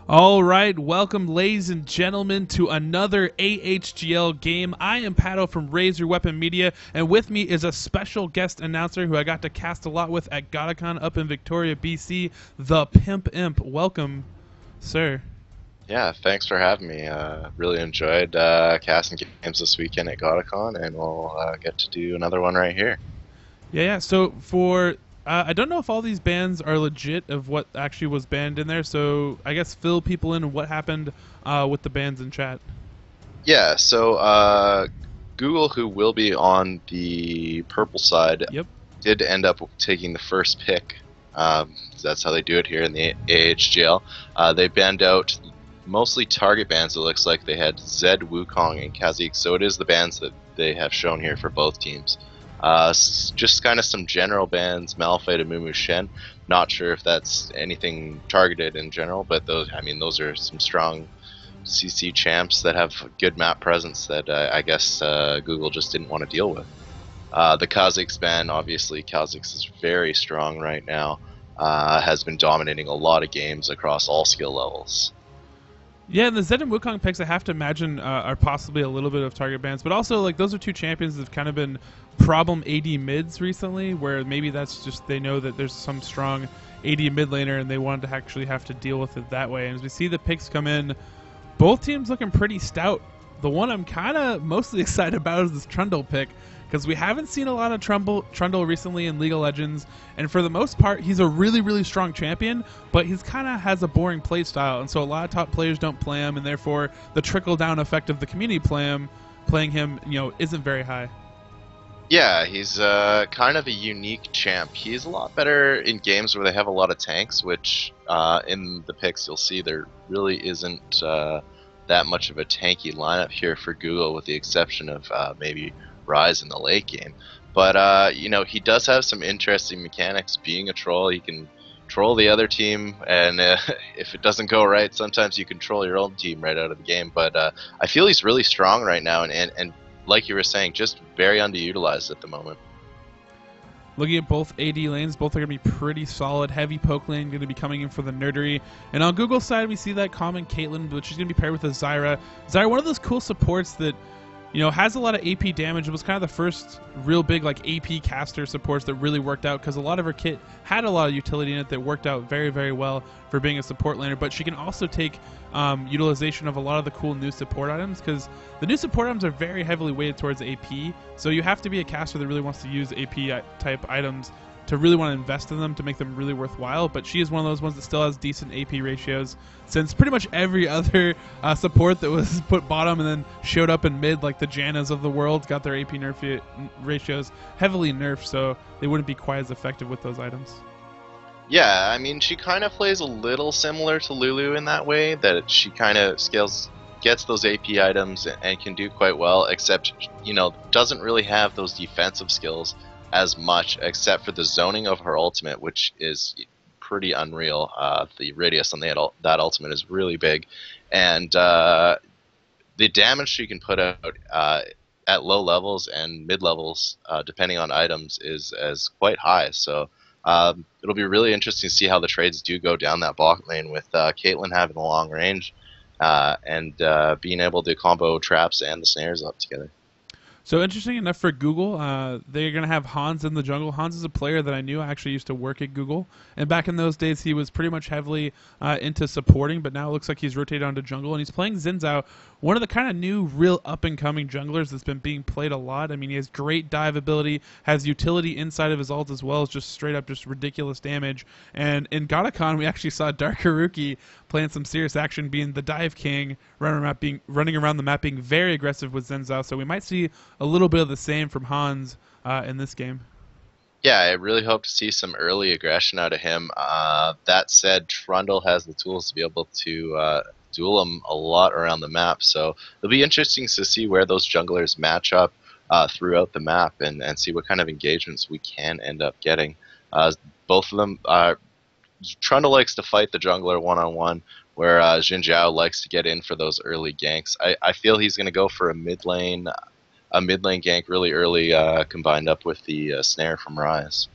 All right, welcome, ladies and gentlemen, to another AHGL game. I am Paddo from RaiseYourWeaponMedia, and with me is a special guest announcer who I got to cast a lot with at GotaCon up in Victoria, BC, ThePimpImp. Welcome, sir. Yeah, thanks for having me. Really enjoyed casting games this weekend at GotaCon, and we'll get to do another one right here. Yeah. So for I don't know if all these bans are legit of what actually was banned in there. So I guess fill people in what happened with the bans in chat. Yeah, so Google, who will be on the purple side, Yep. did end up taking the first pick. That's how they do it here in the AHGL. They banned out mostly target bans. It looks like they had Zed, Wukong, and Kazik. So it is the bans that they have shown here for both teams. Just kind of some general bans, Malphite and Mumu Shen. Not sure if that's anything targeted in general, but those are some strong CC champs that have good map presence that I guess Google just didn't want to deal with. The Kha'Zix ban, obviously, Kha'Zix is very strong right now. Has been dominating a lot of games across all skill levels. Yeah, and the Zed and Wukong picks I have to imagine are possibly a little bit of target bans, but also like those are two champions that have kind of been problem AD mids recently, where maybe that's just they know that there's some strong AD mid laner and they wanted to actually have to deal with it that way. And as we see the picks come in, both teams looking pretty stout. The one I'm kind of mostly excited about is this Trundle pick, because we haven't seen a lot of Trundle recently in League of Legends, and for the most part, he's a really, really strong champion, but he's kind of has a boring play style, and so a lot of top players don't play him, and therefore the trickle-down effect of the community playing him, isn't very high. Yeah, he's kind of a unique champ. He's a lot better in games where they have a lot of tanks, which in the picks you'll see there really isn't that much of a tanky lineup here for Google, with the exception of maybe Rise in the late game. But he does have some interesting mechanics. Being a troll, he can troll the other team, and if it doesn't go right, sometimes you control your own team right out of the game. But I feel he's really strong right now, and like you were saying, just very underutilized at the moment. Looking at both AD lanes, both are going to be pretty solid. Heavy poke lane going to be coming in for the Nerdery. And on Google's side, we see that common Caitlyn, which is going to be paired with a Zyra. Zyra, one of those cool supports that has a lot of AP damage. It was kind of the first real big AP caster supports that really worked out, because a lot of her kit had a lot of utility in it that worked out very, very well for being a support laner. But she can also take utilization of a lot of the cool new support items, because the new support items are very heavily weighted towards AP. So you have to be a caster that really wants to use AP type items to really want to invest in them to make them really worthwhile. But she is one of those ones that still has decent AP ratios, since pretty much every other support that was put bottom and then showed up in mid, like the Jannas of the world, got their AP ratios heavily nerfed, so they wouldn't be quite as effective with those items. Yeah, I mean, she kind of plays a little similar to Lulu in that way, that she kind of gets those AP items and can do quite well, except, doesn't really have those defensive skills as much, except for the zoning of her ultimate, which is pretty unreal. The radius on that ultimate is really big, and the damage she can put out at low levels and mid levels, depending on items, is quite high. So it'll be really interesting to see how the trades do go down that bot lane, with Caitlyn having the long range and being able to combo traps and the snares up together. So interesting enough for Google, they're going to have Hans in the jungle. Hans is a player that I knew actually used to work at Google. And back in those days, he was pretty much heavily into supporting, but now it looks like he's rotated onto jungle. And he's playing Xin Zhao, one of the kind of new, real up-and-coming junglers that's been being played a lot. I mean, he has great dive ability, has utility inside of his ult, as well as just straight-up just ridiculous damage. And in GotaCon, we actually saw Dark Haruki playing some serious action, being the dive king, running around the map, being very aggressive with Xin Zhao. So we might see a little bit of the same from Hans in this game. Yeah, I really hope to see some early aggression out of him. That said, Trundle has the tools to be able to duel him a lot around the map, so it'll be interesting to see where those junglers match up throughout the map, and see what kind of engagements we can end up getting. Both of them, Trundle likes to fight the jungler one-on-one, where Xin Zhao likes to get in for those early ganks. I feel he's going to go for a mid lane gank really early, combined up with the snare from Rise.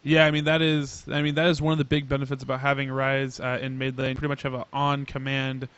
Yeah, I mean that is one of the big benefits about having Rise in mid lane. Pretty much have an on command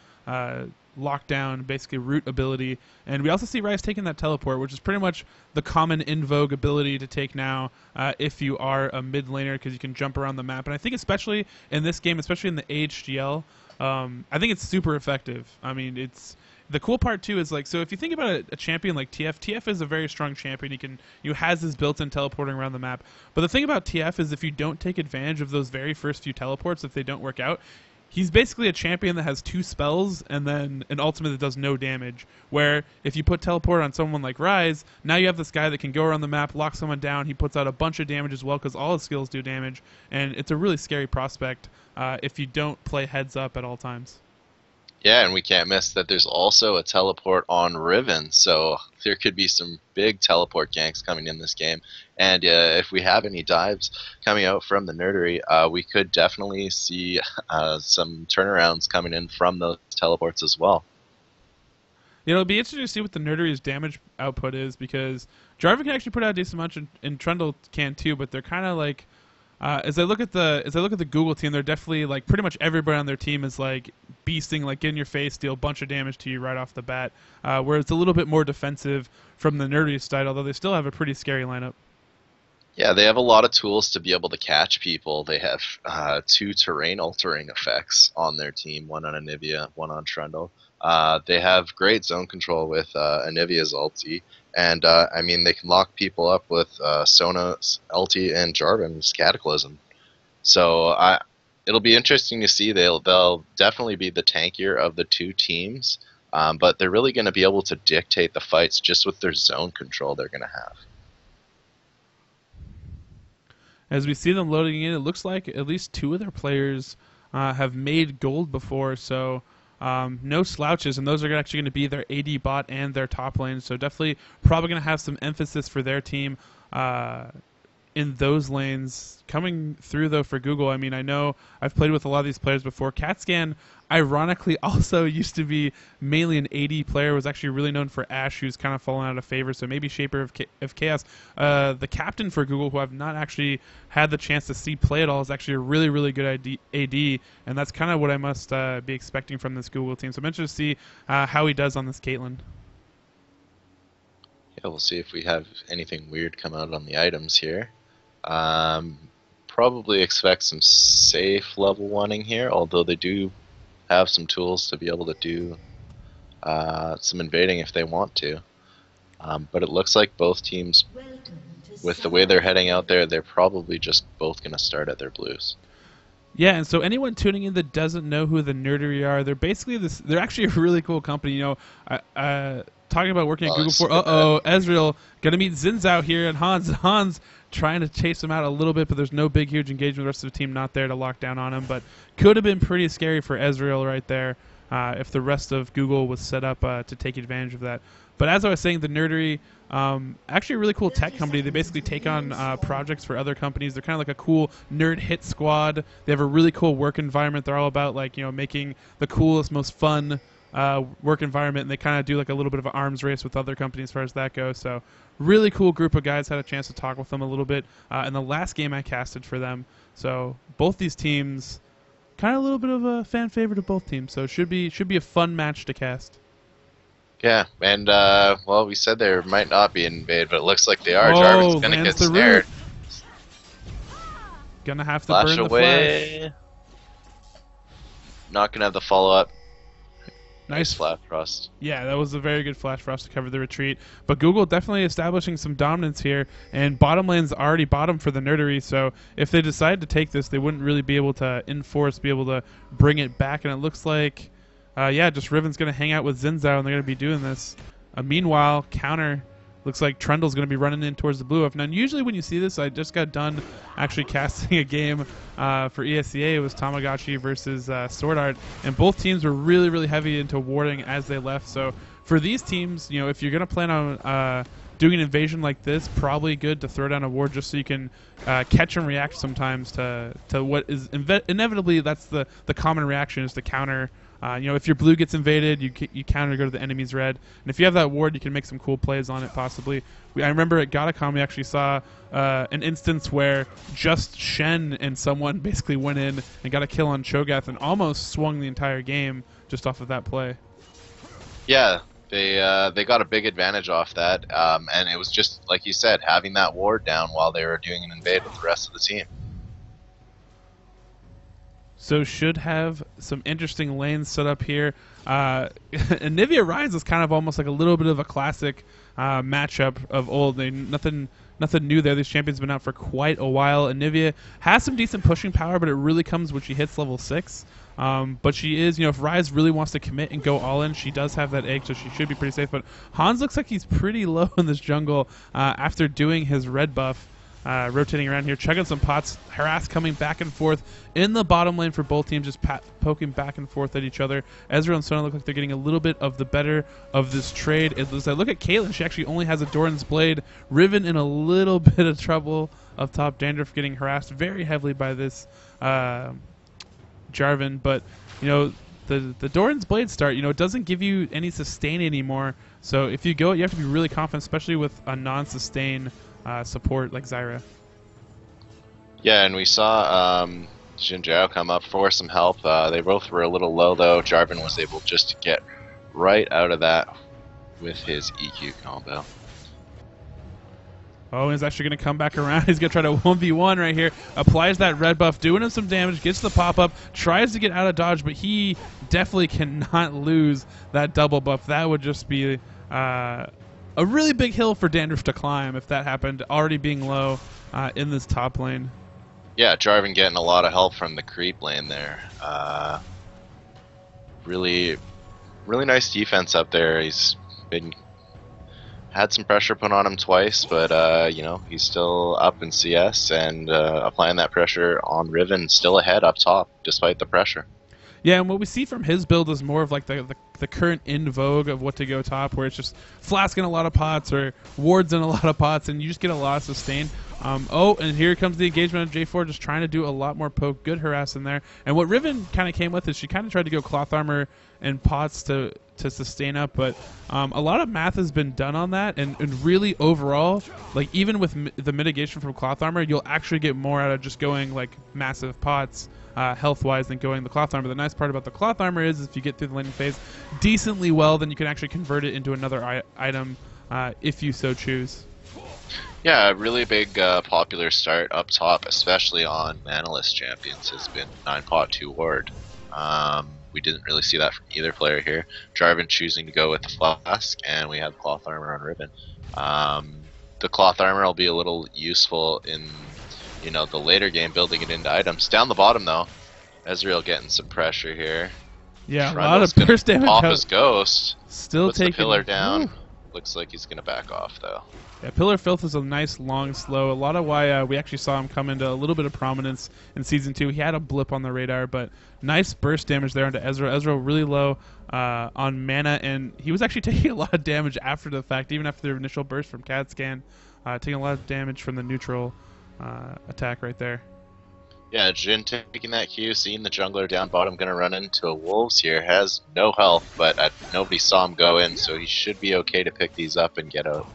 lockdown, basically root ability, and we also see Rise taking that teleport, which is pretty much the common in vogue ability to take now if you are a mid laner, because you can jump around the map. And I think especially in this game, especially in the AHGL, I think it's super effective. I mean, it's the cool part too is like, so if you think about a champion like TF is a very strong champion. You has this built-in teleporting around the map. But the thing about TF is if you don't take advantage of those very first few teleports, if they don't work out, he's basically a champion that has 2 spells and then an ultimate that does no damage. Where if you put teleport on someone like Rise, now you have this guy that can go around the map, lock someone down. He puts out a bunch of damage as well because all his skills do damage, and it's a really scary prospect if you don't play heads up at all times. Yeah, and we can't miss that there's also a teleport on Riven, so there could be some big teleport ganks coming in this game. And if we have any dives coming out from the Nerdery, we could definitely see some turnarounds coming in from those teleports as well. You know, it'll be interesting to see what the Nerdery's damage output is, because Jarvan can actually put out a decent amount, and Trundle can too, but they're kind of like, as I look at the Google team, they're definitely like pretty much everybody on their team is like beasting, like get in your face, deal a bunch of damage to you right off the bat. Where it's a little bit more defensive from the Nerdy side, although they still have a pretty scary lineup. Yeah, they have a lot of tools to be able to catch people. They have 2 terrain altering effects on their team, one on Anivia, one on Trundle. They have great zone control with Anivia's ulti, and I mean they can lock people up with Sona's ulti and Jarvan's Cataclysm. So it'll be interesting to see. They'll definitely be the tankier of the 2 teams, but they're really going to be able to dictate the fights just with their zone control they're going to have. As we see them loading in, it looks like at least 2 of their players have made gold before, so no slouches, and those are actually going to be their AD bot and their top lane, so definitely probably going to have some emphasis for their team in those lanes. Coming through, though, for Google, I mean, I know I've played with a lot of these players before. CatScan, ironically, also used to be mainly an AD player, was actually really known for Ashe, who's kind of fallen out of favor, so maybe Shaper of Chaos. The captain for Google, who I've not actually had the chance to see play at all, is actually a really, really good AD, and that's kind of what I must be expecting from this Google team. So I'm interested to see how he does on this Caitlyn. Yeah, we'll see if we have anything weird come out on the items here. Probably expect some safe level 1ing here, although they do have some tools to be able to do some invading if they want to. But it looks like both teams, with the way they're heading out there, they're probably just both going to start at their blues. Yeah, and so anyone tuning in that doesn't know who the Nerdery are, they're basically they're actually a really cool company. You know, talking about working at Google for Ezreal gonna meet Zinzao here, and Hans trying to chase him out a little bit, but there's no big huge engagement. The rest of the team not there to lock down on him, but could have been pretty scary for Ezreal right there if the rest of Google was set up to take advantage of that. But as I was saying, the Nerdery, actually a really cool tech company. They basically take on projects for other companies. They're kind of like a cool nerd hit squad. They have a really cool work environment. They're all about like, you know, making the coolest, most fun work environment, and they kind of do like a little bit of an arms race with other companies as far as that goes. So really cool group of guys. Had a chance to talk with them a little bit in the last game I casted for them. So both these teams, kind of a little bit of a fan favorite of both teams. So should be a fun match to cast. Yeah, and well, we said there might not be an invade, but it looks like they are. Jarvan's gonna get snared. Gonna have to Flash burn away. the flash. Not gonna have the follow up. Nice Flash Frost. Yeah, that was a very good Flash Frost to cover the retreat. But Google definitely establishing some dominance here, and bottom lane's already bottom for the Nerdery, so if they decide to take this, they wouldn't really be able to be able to bring it back, and it looks like, yeah, just Riven's going to hang out with Zinzao, and they're going to be doing this. Meanwhile, counter, looks like Trundle's going to be running in towards the blue buff. Now, usually when you see this, I just got done actually casting a game for ESEA. It was Tamagotchi versus Sword Art, and both teams were really, really heavy into warding as they left. So for these teams, you know, if you're going to plan on doing an invasion like this, probably good to throw down a ward just so you can catch and react sometimes to what is inevitably that's the common reaction is to counter. You know, if your blue gets invaded, you counter, go to the enemy's red, and if you have that ward, you can make some cool plays on it. Possibly, I remember at Godacon we actually saw an instance where just Shen and someone basically went in and got a kill on Cho'Gath and almost swung the entire game just off of that play. Yeah, they got a big advantage off that, and it was just like you said, having that ward down while they were doing an invade with the rest of the team. So should have some interesting lanes set up here. Anivia Ryze is kind of almost like a little bit of a classic matchup of old. Nothing new there. These champions have been out for quite a while. Anivia has some decent pushing power, but it really comes when she hits level 6. But she is, you know, if Ryze really wants to commit and go all in, she does have that egg, so she should be pretty safe. But Hans looks like he's pretty low in this jungle after doing his red buff. Rotating around here, chugging some pots, harass coming back and forth in the bottom lane for both teams, just poking back and forth at each other. Ezreal and Sona look like they're getting a little bit of the better of this trade. As I look at Caitlyn, she actually only has a Doran's Blade. Riven in a little bit of trouble up top. Dandruff getting harassed very heavily by this Jarvan, but you know, the Doran's Blade start, you know, it doesn't give you any sustain anymore. So if you go, you have to be really confident, especially with a non-sustain support like Zyra. Yeah, and we saw Jinzhao come up for some help. They both were a little low though. Jarvan was able just to get right out of that with his EQ combo. Oh, he's actually going to come back around. He's going to try to 1v1 right here. Applies that red buff, doing him some damage, gets the pop-up, tries to get out of dodge, but he definitely cannot lose that double buff. That would just be a really big hill for Dandruff to climb if that happened, already being low in this top lane. Yeah, Jarvan getting a lot of help from the creep lane there. Really nice defense up there. He's had some pressure put on him twice, but you know, he's still up in CS and applying that pressure on Riven, still ahead up top despite the pressure. Yeah, and what we see from his build is more of like the current in vogue of what to go top, where it's just Flask in a lot of pots or wards in a lot of pots, and you just get a lot of sustain. Oh, and here comes the engagement of J4, just trying to do a lot more poke. Good harass in there. And what Riven kind of came with is she kind of tried to go cloth armor and pots to sustain up, but a lot of math has been done on that, and really overall, like even with the mitigation from cloth armor, you'll actually get more out of just going like massive pots health-wise than going the cloth armor. The nice part about the cloth armor is if you get through the laning phase decently well, then you can actually convert it into another item if you so choose. Yeah, a really big popular start up top, especially on Manaless champions, has been 9-pot 2 ward. We didn't really see that from either player here. Jarvan choosing to go with the Flask, and we have cloth armor on Riven. The cloth armor will be a little useful in, you know, the later game, building it into items. Down the bottom though, Ezreal getting some pressure here. Yeah, a lot of burst damage. Pop his ghost. Still puts taking the pillar down. Ooh. Looks like he's gonna back off though. Yeah, Pillar Filth is a nice, long, slow. A lot of why we actually saw him come into a little bit of prominence in Season 2. He had a blip on the radar, but nice burst damage there onto Ezreal. Ezreal really low on mana, and he was actually taking a lot of damage after the fact, even after the initial burst from CAD scan. Taking a lot of damage from the neutral attack right there. Yeah, Jhin taking that cue, seeing the jungler down bottom, gonna run into a Wolves here. Has no health, but nobody saw him go in, so he should be okay to pick these up and get out.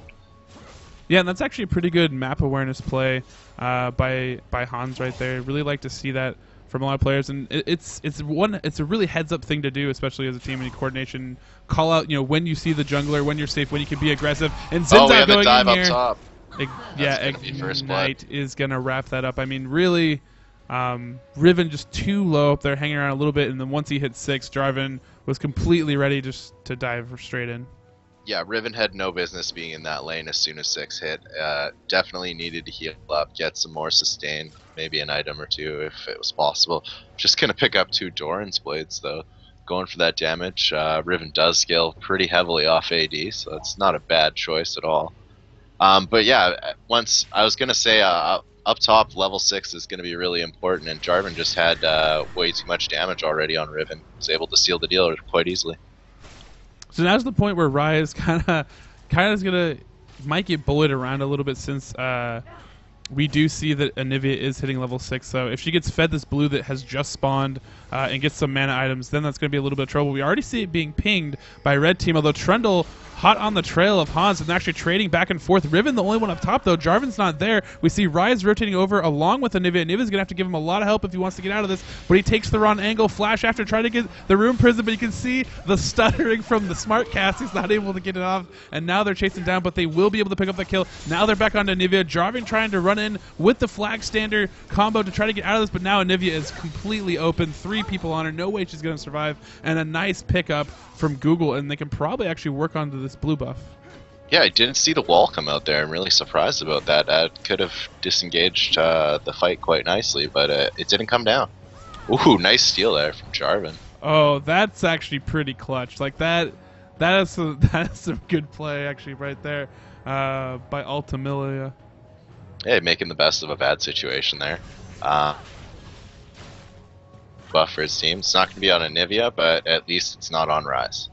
Yeah, and that's actually a pretty good map awareness play by Hans right there. Really like to see that from a lot of players, and it's a really heads up thing to do, especially as a team in coordination. Call out, you know, when you see the jungler, when you're safe, when you can be aggressive. And Zin's we have going a dive in here. up top. Yeah, Ignite is gonna wrap that up. I mean, really, Riven just too low up there, hanging around a little bit, and then once he hit 6, Jarvan was completely ready just to dive straight in. Yeah, Riven had no business being in that lane as soon as 6 hit. Definitely needed to heal up, get some more sustain, maybe an item or two if it was possible. Just gonna pick up 2 Doran's Blades though, going for that damage. Riven does scale pretty heavily off AD, so it's not a bad choice at all. But yeah, once I was gonna say up top, level 6 is gonna be really important, and Jarvan just had way too much damage already on Riven. Was able to seal the deal quite easily. So now's the point where Ryze kind of is gonna might get bullied around a little bit since we do see that Anivia is hitting level 6, so if she gets fed this blue that has just spawned and gets some mana items, then that's going to be a little bit of trouble. We already see it being pinged by red team, although Trundle hot on the trail of Hans and actually trading back and forth. Riven the only one up top, though. Jarvan's not there. We see Rise rotating over along with Anivia. Anivia's going to have to give him a lot of help if he wants to get out of this, but he takes the wrong angle. Flash after trying to get the Rune Prison, but you can see the stuttering from the smart cast. He's not able to get it off, and now they're chasing down, but they will be able to pick up the kill. Now they're back onto Anivia. Jarvan trying to run in with the flag stander combo to try to get out of this, but now Anivia is completely open. 3 people on her. No way she's going to survive, and a nice pickup from Google, and they can probably actually work onto this blue buff. Yeah, I didn't see the wall come out there. I'm really surprised about that. Could have disengaged the fight quite nicely, but it didn't come down. Ooh, nice steal there from Jarvan. Oh, that's actually pretty clutch. Like that is some good play actually right there by Ultimilia. Hey, making the best of a bad situation there. Buff for his team. It's not going to be on Anivia, but at least it's not on Rise.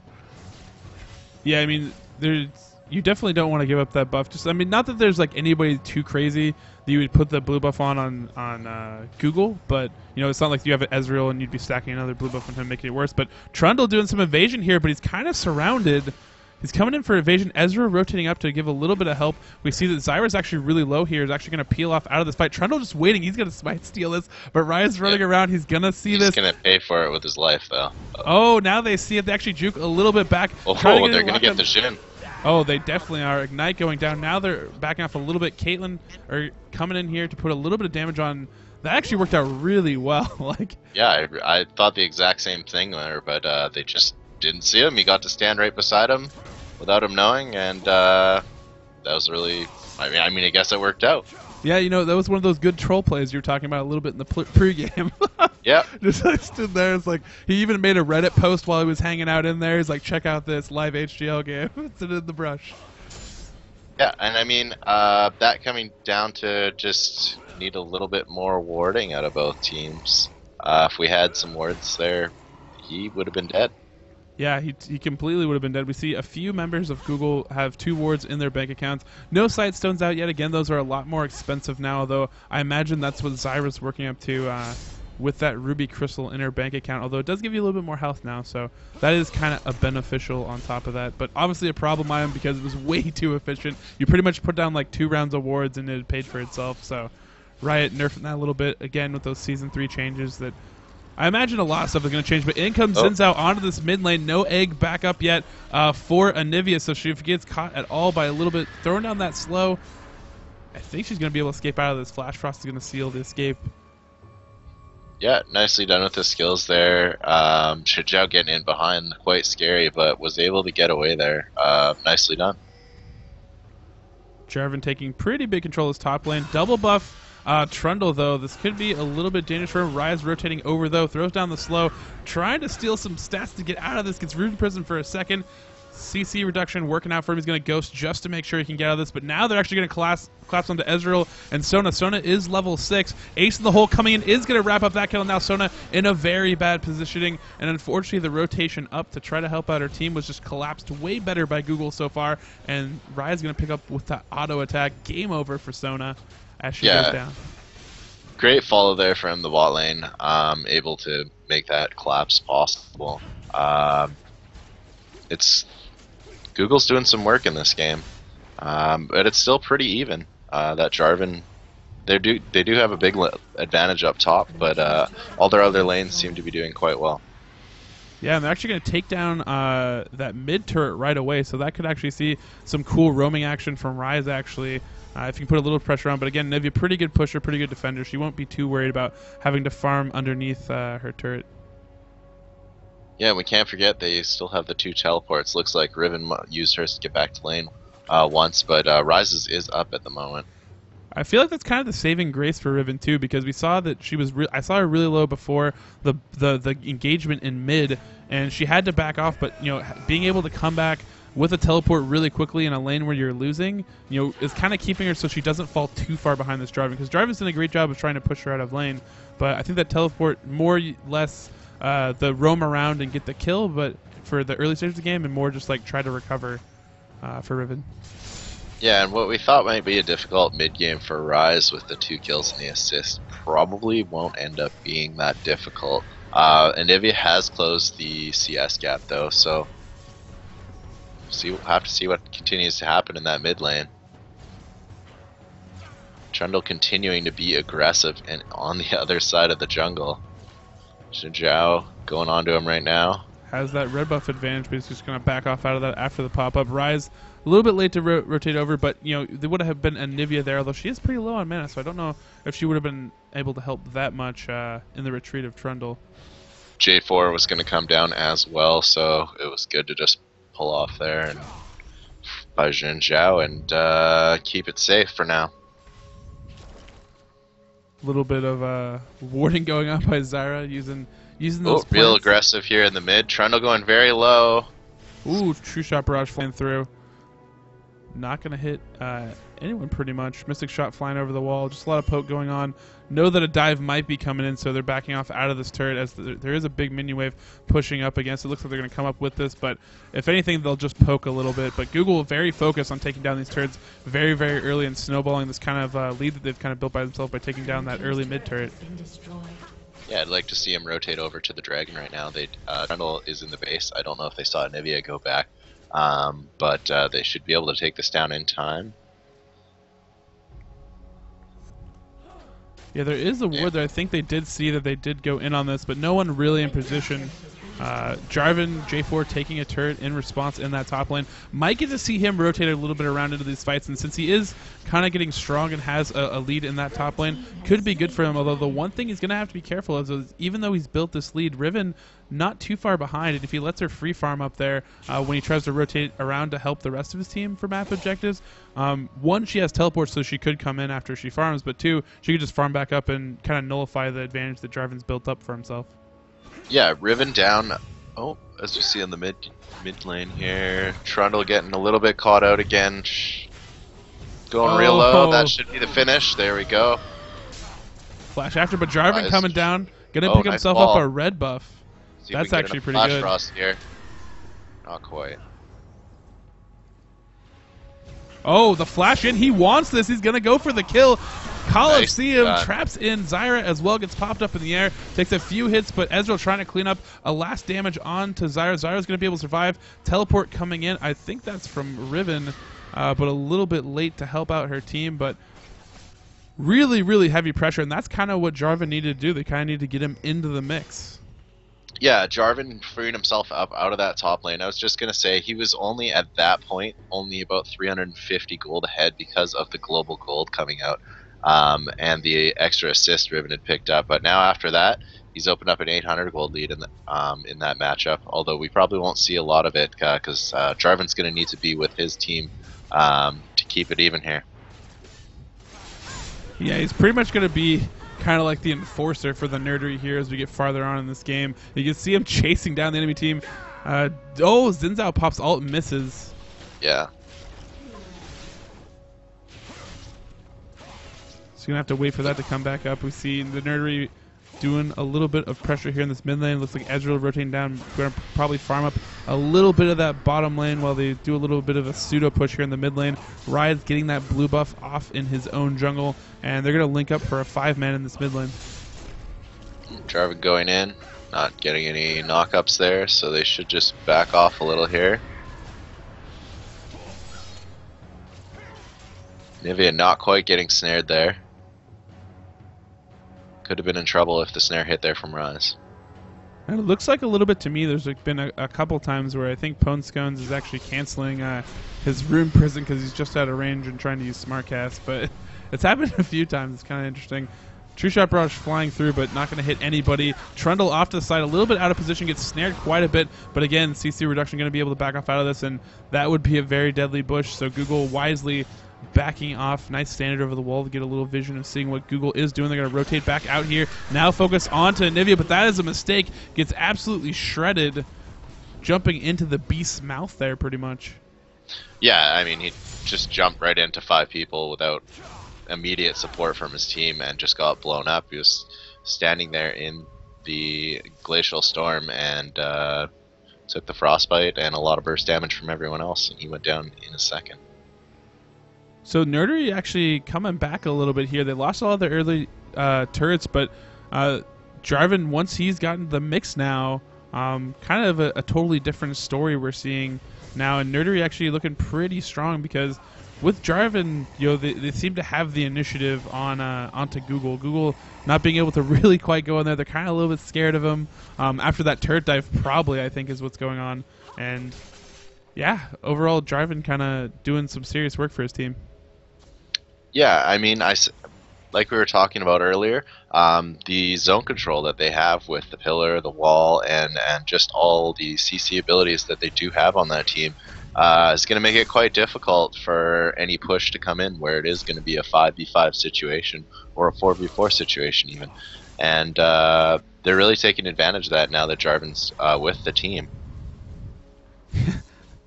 Yeah, I mean, you definitely don't want to give up that buff. Just, I mean, not that there's like anybody too crazy that you would put the blue buff on Google, but you know, it's not like you have an Ezreal and you'd be stacking another blue buff on him, making it worse. But Trundle doing some evasion here, but he's kind of surrounded. He's coming in for evasion. Ezra rotating up to give a little bit of help. We see that Zyra's actually really low here. Is actually going to peel off out of this fight. Trundle just waiting. He's going to smite steal this, but Ryan's running around. He's going to see this. He's going to pay for it with his life, though. Oh, now they see it. They actually juke a little bit back. Oh, they're going to get the Jhin. Oh, they definitely are. Ignite going down. Now they're backing off a little bit. Caitlyn are coming in here to put a little bit of damage on. That actually worked out really well. Like, yeah, I thought the exact same thing there, but they just didn't see him. He got to stand right beside him without him knowing, and that was really, I mean, I guess it worked out. Yeah, you know, that was one of those good troll plays you were talking about a little bit in the pregame. Yeah. Just like stood there. It's like, he even made a Reddit post while he was hanging out in there. He's like, check out this live HGL game. It's in the brush. Yeah, and I mean, that coming down to just need a little bit more warding out of both teams. If we had some wards there, he would have been dead. Yeah, he completely would have been dead. We see a few members of Google have 2 wards in their bank accounts. No sight stones out yet. Again, those are a lot more expensive now, though I imagine that's what Zyra's working up to with that ruby crystal in her bank account, although it does give you a little bit more health now, so that is kind of a beneficial on top of that. But obviously a problem item because it was way too efficient. You pretty much put down like 2 rounds of wards and it paid for itself, so Riot nerfing that a little bit, again, with those Season 3 changes that I imagine a lot of stuff is going to change, but in comes Zinzao onto this mid lane. No egg back up yet for Anivia, so she, if she gets caught at all by a little bit, throwing down that slow, I think she's going to be able to escape out of this. Flash Frost is going to seal the escape. Yeah, nicely done with his skills there. Shijao getting in behind, quite scary, but was able to get away there. Nicely done. Jarvan taking pretty big control of his top lane. Double buff. Trundle, though, this could be a little bit dangerous for him. Rise rotating over, though, throws down the slow, trying to steal some stats to get out of this. Gets Rune Prison for a second. CC reduction working out for him. He's going to Ghost just to make sure he can get out of this, but now they're actually going to collapse onto Ezreal and Sona. Sona is level 6. Ace in the hole coming in is going to wrap up that kill. Now Sona in a very bad positioning, and unfortunately the rotation up to try to help out her team was just collapsed way better by Google so far, and Rise going to pick up with that auto attack. Game over for Sona as she goes down. Great follow there from the bot lane, able to make that collapse possible. It's Google's doing some work in this game, but it's still pretty even. That Jarvan, they do have a big advantage up top, but all their other lanes seem to be doing quite well. Yeah, and they're actually going to take down that mid turret right away, so that could actually see some cool roaming action from Rise, actually, if you can put a little pressure on. But again, Nivea, pretty good pusher, pretty good defender. She won't be too worried about having to farm underneath her turret. Yeah, we can't forget they still have the 2 teleports. Looks like Riven used hers to get back to lane once, but Rises is up at the moment. I feel like that's kind of the saving grace for Riven too, because we saw that she was. I saw her really low before the engagement in mid, and she had to back off. But you know, being able to come back with a teleport really quickly in a lane where you're losing, you know, is kind of keeping her so she doesn't fall too far behind this Jarvan. Because Jarvan's done a great job of trying to push her out of lane, but I think that teleport more less the roam around and get the kill, but for the early stages of the game, and more just like try to recover for Riven. Yeah, and what we thought might be a difficult mid-game for Rise with the 2 kills and the assist probably won't end up being that difficult. Anivia has closed the CS gap though, so we'll have to see what continues to happen in that mid lane. Trundle continuing to be aggressive and on the other side of the jungle. Zhao going on to him right now. Has that red buff advantage, but he's just going to back off out of that after the pop-up. Rise, a little bit late to rotate over, but there would have been Anivia there, although she is pretty low on mana, so I don't know if she would have been able to help that much in the retreat of Trundle. J4 was going to come down as well, so it was good to just pull off there and by Jin Zhao and keep it safe for now. A little bit of warding going on by Zyra using those real plants. aggressive here in the mid. Trundle going very low. Ooh, true shot barrage flying through. Not going to hit anyone pretty much. Mystic shot flying over the wall. Just a lot of poke going on. Know that a dive might be coming in, so they're backing off out of this turret as there is a big minion wave pushing up against it. Looks like they're going to come up with this, but if anything, they'll just poke a little bit. But Google will very focused on taking down these turrets very, very early and snowballing this kind of lead that they've kind of built by themselves by taking down that early mid turret. Yeah, I'd like to see him rotate over to the dragon right now. Trundle is in the base. I don't know if they saw Anivia go back, but they should be able to take this down in time. Yeah, there is a ward that I think they did see that they did go in on this, but no one really in position. Jarvan, J4 taking a turret in response in that top lane. Might get to see him rotate a little bit around into these fights, and since he is kind of getting strong and has a lead in that top lane, could be good for him, although the one thing he's going to have to be careful of is even though he's built this lead, Riven not too far behind, and if he lets her free farm up there when he tries to rotate around to help the rest of his team for map objectives, one, she has teleport so she could come in after she farms, but two, she could just farm back up and kind of nullify the advantage that Jarvan's built up for himself. Yeah, Riven down. Oh, as we see in the mid lane here, Trundle getting a little bit caught out again. Going real low. That should be the finish. There we go. Flash after, but Jarvan coming down, gonna pick nice himself ball. up a red buff. That's actually pretty good. Frost here. Not quite. Oh, the flash in. He wants this. He's going to go for the kill. Coliseum Nice. traps in Zyra as well. Gets popped up in the air. Takes a few hits, but Ezreal trying to clean up a last damage onto Zyra. Zyra's going to be able to survive. Teleport coming in. I think that's from Riven, but a little bit late to help out her team. But really, really heavy pressure, and that's kind of what Jarvan needed to do. They kind of need to get him into the mix. Yeah, Jarvan freeing himself up out of that top lane. I was just going to say, he was only at that point, only about 350 gold ahead because of the global gold coming out and the extra assist Riven had picked up. But now after that, he's opened up an 800 gold lead in that matchup, although we probably won't see a lot of it because Jarvan's going to need to be with his team to keep it even here. Yeah, he's pretty much going to be kind of like the enforcer for the Nerdery here as we get farther on in this game. You can see him chasing down the enemy team. Xin Zhao pops ult and misses. Yeah. So you're going to have to wait for that to come back up. We see the Nerdery doing a little bit of pressure here in this mid lane. Looks like Ezreal rotating down. Going to probably farm up a little bit of that bottom lane while they do a little bit of a pseudo push here in the mid lane. Riot's getting that blue buff off in his own jungle, and they're going to link up for a 5-man in this mid lane. Jarvan going in, not getting any knockups there, so they should just back off a little here. Nivea not quite getting snared there. Could have been in trouble if the snare hit there from Rise. And it looks like a little bit to me. There's been a couple times where I think Ponescones is actually canceling his rune prison because he's just out of range and trying to use Smartcast. But it's happened a few times. It's kind of interesting. True Shot Barrage flying through, but not going to hit anybody. Trundle off to the side, a little bit out of position, gets snared quite a bit. But again, CC reduction going to be able to back off out of this, and that would be a very deadly bush. So Google wisely backing off. Nice standard over the wall to get a little vision of seeing what Google is doing. They're going to rotate back out here. Now focus on to Anivia, but that is a mistake. Gets absolutely shredded, jumping into the beast's mouth there pretty much. Yeah, I mean, he just jumped right into 5 people without immediate support from his team and just got blown up. He was standing there in the glacial storm and took the frostbite and a lot of burst damage from everyone else, and he went down in a second. So Nerdery actually coming back a little bit here. They lost all of their early turrets, but Jarvan, once he's gotten the mix now, kind of a totally different story we're seeing now. And Nerdery actually looking pretty strong because with Jarvan, they seem to have the initiative on onto Google. Google not being able to really quite go in there. They're kind of a little bit scared of him. After that turret dive, probably, I think, is what's going on. And yeah, overall, Jarvan kind of doing some serious work for his team. Yeah, I mean, like we were talking about earlier, the zone control that they have with the pillar, the wall, and just all the CC abilities that they do have on that team is going to make it quite difficult for any push to come in where it is going to be a 5v5 situation or a 4v4 situation even. And they're really taking advantage of that now that Jarvan's with the team.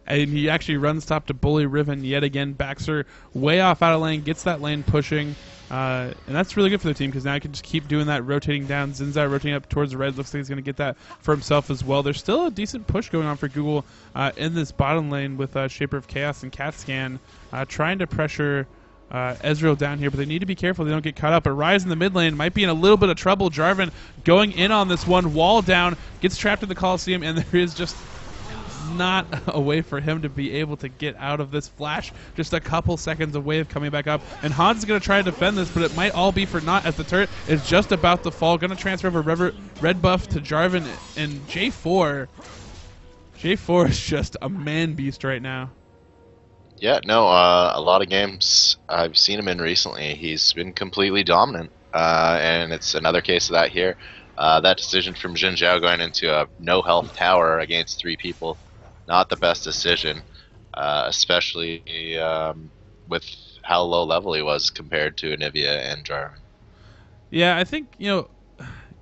And he actually runs top to bully Riven yet again, backs her way off out of lane, gets that lane pushing, and that's really good for the team because now he can just keep doing that, rotating down. Zinzai rotating up towards the red. Looks like he's going to get that for himself as well. There's still a decent push going on for Google in this bottom lane with Shaper of Chaos and CatScan trying to pressure Ezreal down here, but they need to be careful they don't get caught up. But Ryze in the mid lane might be in a little bit of trouble. Jarvan going in on this one, wall down, gets trapped in the Coliseum, and there is just not a way for him to be able to get out of this. Flash just a couple seconds away of coming back up, and Hans is going to try to defend this, but it might all be for naught as the turret is just about to fall. Going to transfer over red buff to Jarvan, and J4 is just a man beast right now. Yeah, no, a lot of games I've seen him in recently, he's been completely dominant, and it's another case of that here. That decision from Jin Zhao going into a no health tower against 3 people, not the best decision, especially with how low level he was compared to Anivia and Jarvan. Yeah, I think,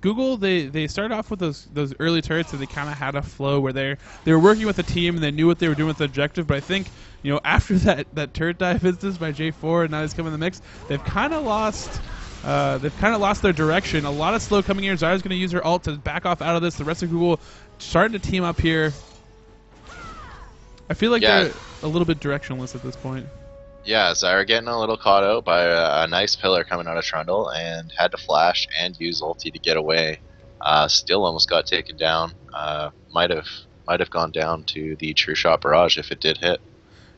Google, they started off with those early turrets and they kind of had a flow where they were working with the team and they knew what they were doing with the objective, but I think, after that turret dive instance by J4 and now he's coming in the mix, they've kind of lost their direction. A lot of slow coming here. Zyra's going to use her ult to back off out of this. The rest of Google starting to team up here. I feel like they're a little bit directionless at this point. Yeah, Zyra getting a little caught out by a nice pillar coming out of Trundle and had to flash and use ulti to get away. Still almost got taken down. Might have gone down to the True Shot Barrage if it did hit.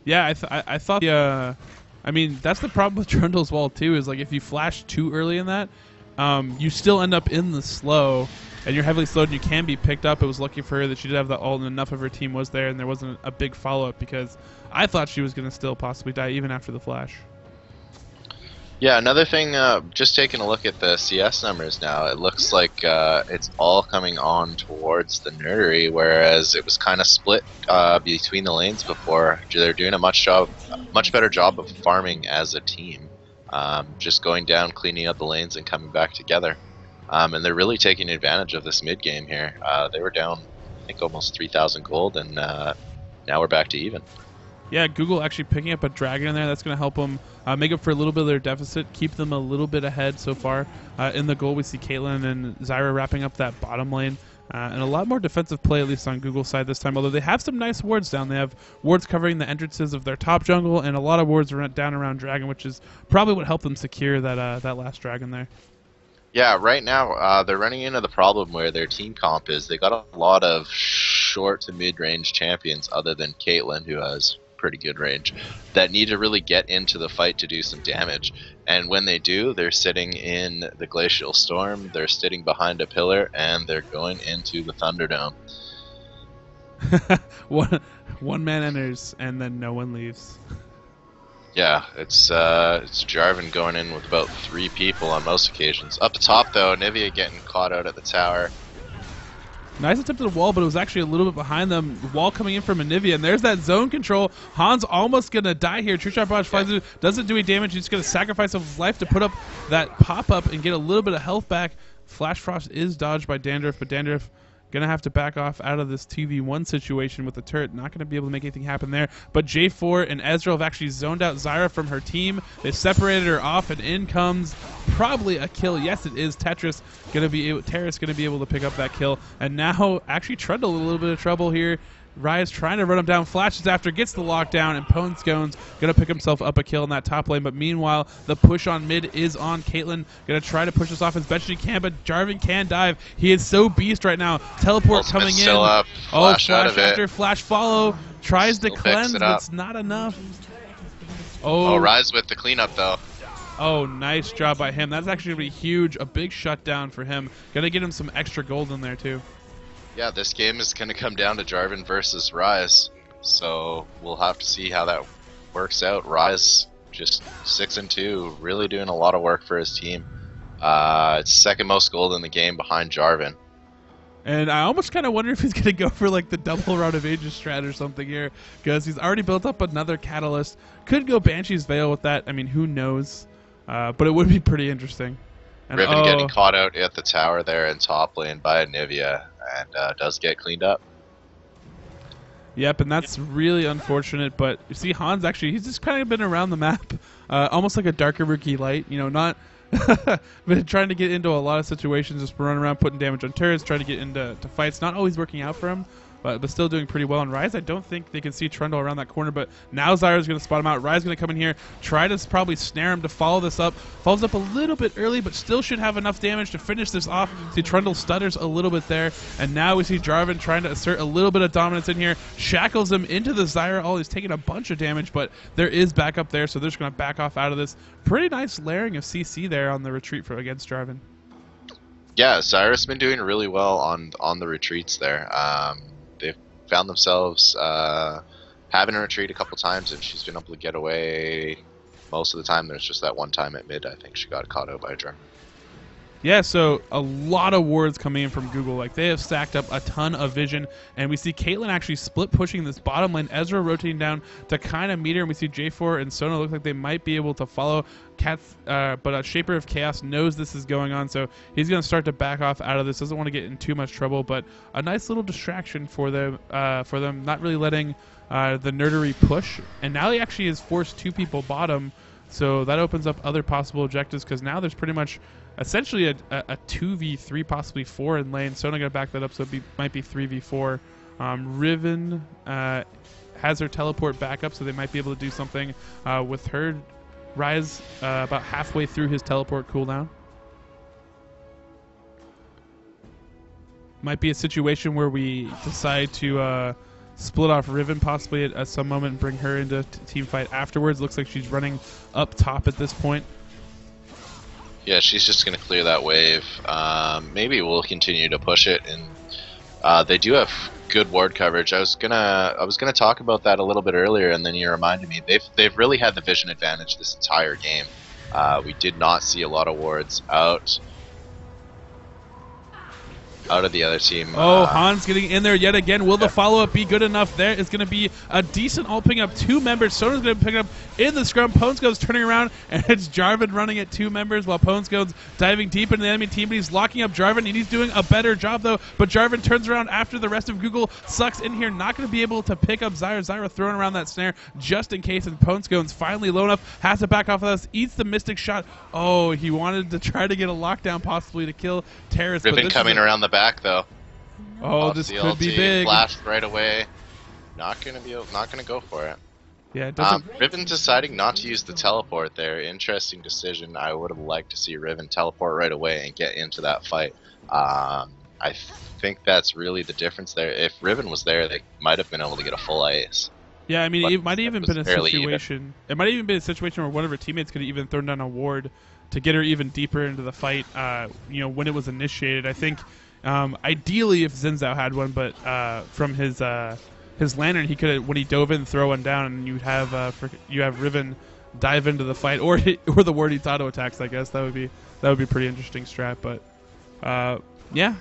Yeah, I thought I mean, that's the problem with Trundle's wall too, is like if you flash too early in that, you still end up in the slow, and you're heavily slowed and you can be picked up. It was lucky for her that she did have the ult and enough of her team was there and there wasn't a big follow-up because I thought she was going to still possibly die even after the flash. Yeah, another thing, just taking a look at the CS numbers now, it looks like it's all coming on towards the Nerdery, whereas it was kind of split between the lanes before. They're doing a much better job of farming as a team, just going down, cleaning up the lanes, and coming back together. And they're really taking advantage of this mid game here. They were down, I think, almost 3,000 gold, and now we're back to even. Yeah, Google actually picking up a dragon in there. That's going to help them make up for a little bit of their deficit, keep them a little bit ahead so far. In the goal, we see Caitlyn and Zyra wrapping up that bottom lane. And a lot more defensive play, at least on Google's side this time, although they have some nice wards down. They have wards covering the entrances of their top jungle and a lot of wards down around dragon, which is probably what helped them secure that last dragon there. Yeah, right now they're running into the problem where their team comp is they got a lot of short to mid-range champions other than Caitlyn, who has pretty good range, that need to really get into the fight to do some damage. And when they do, they're sitting in the Glacial Storm, they're sitting behind a pillar, and they're going into the Thunderdome. One man enters, and then no one leaves. Yeah, it's Jarvan going in with about 3 people on most occasions. Up the top, though, Nivea getting caught out at the tower. Nice attempt at the wall, but it was actually a little bit behind them. Wall coming in from Anivia, and there's that zone control. Hans almost going to die here. True Shot Barrage flies through, doesn't do any damage. He's going to sacrifice his life to put up that pop-up and get a little bit of health back. Flash Frost is dodged by Dandruff, but Dandruff going to have to back off out of this 2v1 situation with the turret. Not going to be able to make anything happen there. But J4 and Ezreal have actually zoned out Zyra from her team. They separated her off, and in comes probably a kill. Yes, it is. Terrace going to be able to pick up that kill. And now actually Trundle a little bit of trouble here. Rise trying to run him down, flashes after, gets the lockdown, and Ponescone's going to pick himself up a kill in that top lane. But meanwhile, the push on mid is on. Caitlyn going to try to push this off as best she can, but Jarvan can dive. He is so beast right now. Teleport coming in. Still up. Flash out of after, it. flash follow. Tries Still to cleanse, it but it's not enough. Oh, Rise with the cleanup, though. Oh, nice job by him. That's actually going to be huge. A big shutdown for him. Going to get him some extra gold in there, too. Yeah, this game is going to come down to Jarvan versus Rise, so we'll have to see how that works out. Rise just 6-2, really doing a lot of work for his team. It's second most gold in the game behind Jarvan. And I almost kind of wonder if he's going to go for like the double Round of Ages strat or something here, because he's already built up another Catalyst. Could go Banshee's Veil with that. I mean, who knows? But it would be pretty interesting. And Riven getting caught out at the tower there in top lane by Anivia, and does get cleaned up. Yep, and that's really unfortunate. But you see, Hans actually, he's just kind of been around the map, almost like a Darker Rookie Light. You know, not been trying to get into a lot of situations, just running around putting damage on turrets, trying to get into fights. Not always working out for him. But still doing pretty well. And Rise, I don't think they can see Trundle around that corner, but now Zyra's going to spot him out. Rise going to come in here, try to probably snare him to follow this up. Follows up a little bit early, but still should have enough damage to finish this off. See, Trundle stutters a little bit there, and now we see Jarvan trying to assert a little bit of dominance in here. Shackles him into the Zyra. Oh, he's taking a bunch of damage, but there is backup there, so they're just going to back off out of this. Pretty nice layering of CC there on the retreat against Jarvan. Yeah, Zyra's been doing really well on the retreats there. They've found themselves having a retreat a couple times, and she's been able to get away most of the time. There's just that one time at mid, I think she got caught out by a German. Yeah, so a lot of wards coming in from Google. Like, they have stacked up a ton of vision, and we see Caitlyn actually split pushing this bottom lane. Ezra rotating down to kind of meet her, and we see J4 and Sona look like they might be able to follow. But Shaper of Chaos knows this is going on, so he's going to start to back off out of this. Doesn't want to get in too much trouble, but a nice little distraction for them, not really letting the Nerdery push. And now he actually has forced two people bottom, so that opens up other possible objectives, because now there's pretty much essentially a 2v3, possibly 4 in lane. Sona going to back that up, so it might be 3v4. Riven has her teleport back up, so they might be able to do something with her. Rise about halfway through his teleport cooldown. Might be a situation where we decide to split off Riven possibly at some moment and bring her into team fight afterwards. Looks like she's running up top at this point. Yeah, she's just going to clear that wave. Maybe we'll continue to push it, and they do have good ward coverage. I was gonna talk about that a little bit earlier, and then you reminded me. They've really had the vision advantage this entire game. We did not see a lot of wards out of the other team. Oh, Hans getting in there yet again. Will the follow-up be good enough? There is going to be a decent ult picking up 2 members. Sona's going to pick up in the scrum. Ponescone's turning around, and it's Jarvan running at 2 members while Ponescone's diving deep into the enemy team. But he's locking up Jarvan, and he's doing a better job, though. But Jarvan turns around after the rest of Google sucks in here. Not going to be able to pick up Zyra. Zyra throwing around that snare just in case, and Ponescone's finally low enough. Has to back off of us. Eats the Mystic Shot. Oh, he wanted to try to get a lockdown possibly to kill Terrace. Riven coming around the back, though. Oh, this could be big. Flashed right away. Not gonna go for it. Yeah, it doesn't. Riven deciding not to use the teleport there. Interesting decision. I would have liked to see Riven teleport right away and get into that fight. I think that's really the difference there. If Riven was there, they might have been able to get a full ace. Yeah, I mean, But it might have even been a situation. Even. It might have even been a situation where one of her teammates could have even thrown down a ward to get her even deeper into the fight. When it was initiated, I think. Ideally, if Zinzao had one, but from his lantern, he could, when he dove in, throw one down, and you'd have Riven dive into the fight, or the ward eats auto attacks. I guess that would be pretty interesting strat. But yeah,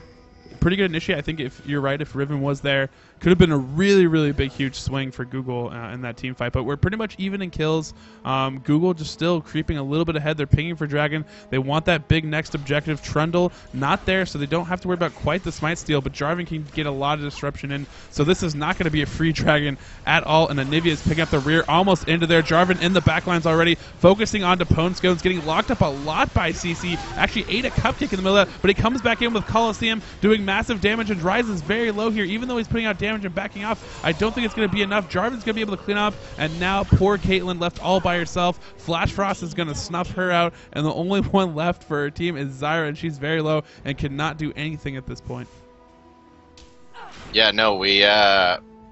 pretty good initiate. I think if you're right, if Riven was there, could have been a really, really big, huge swing for Google in that team fight. But we're pretty much even in kills. Google just still creeping a little bit ahead. They're pinging for Dragon. They want that big next objective. Trundle not there, so they don't have to worry about quite the smite steal. But Jarvan can get a lot of disruption in. So this is not going to be a free Dragon at all. And Anivia is picking up the rear almost into there. Jarvan in the backlines already, focusing on Ponescone's getting locked up a lot by CC. Actually ate a cupcake in the middle of that, but he comes back in with Coliseum, doing doing massive damage, and Rise is very low here. Even though he's putting out damage and backing off, I don't think it's going to be enough. Jarvan's going to be able to clean up, and now poor Caitlyn left all by herself. Flash Frost is going to snuff her out, and the only one left for her team is Zyra, and she's very low and cannot do anything at this point. Yeah, no, we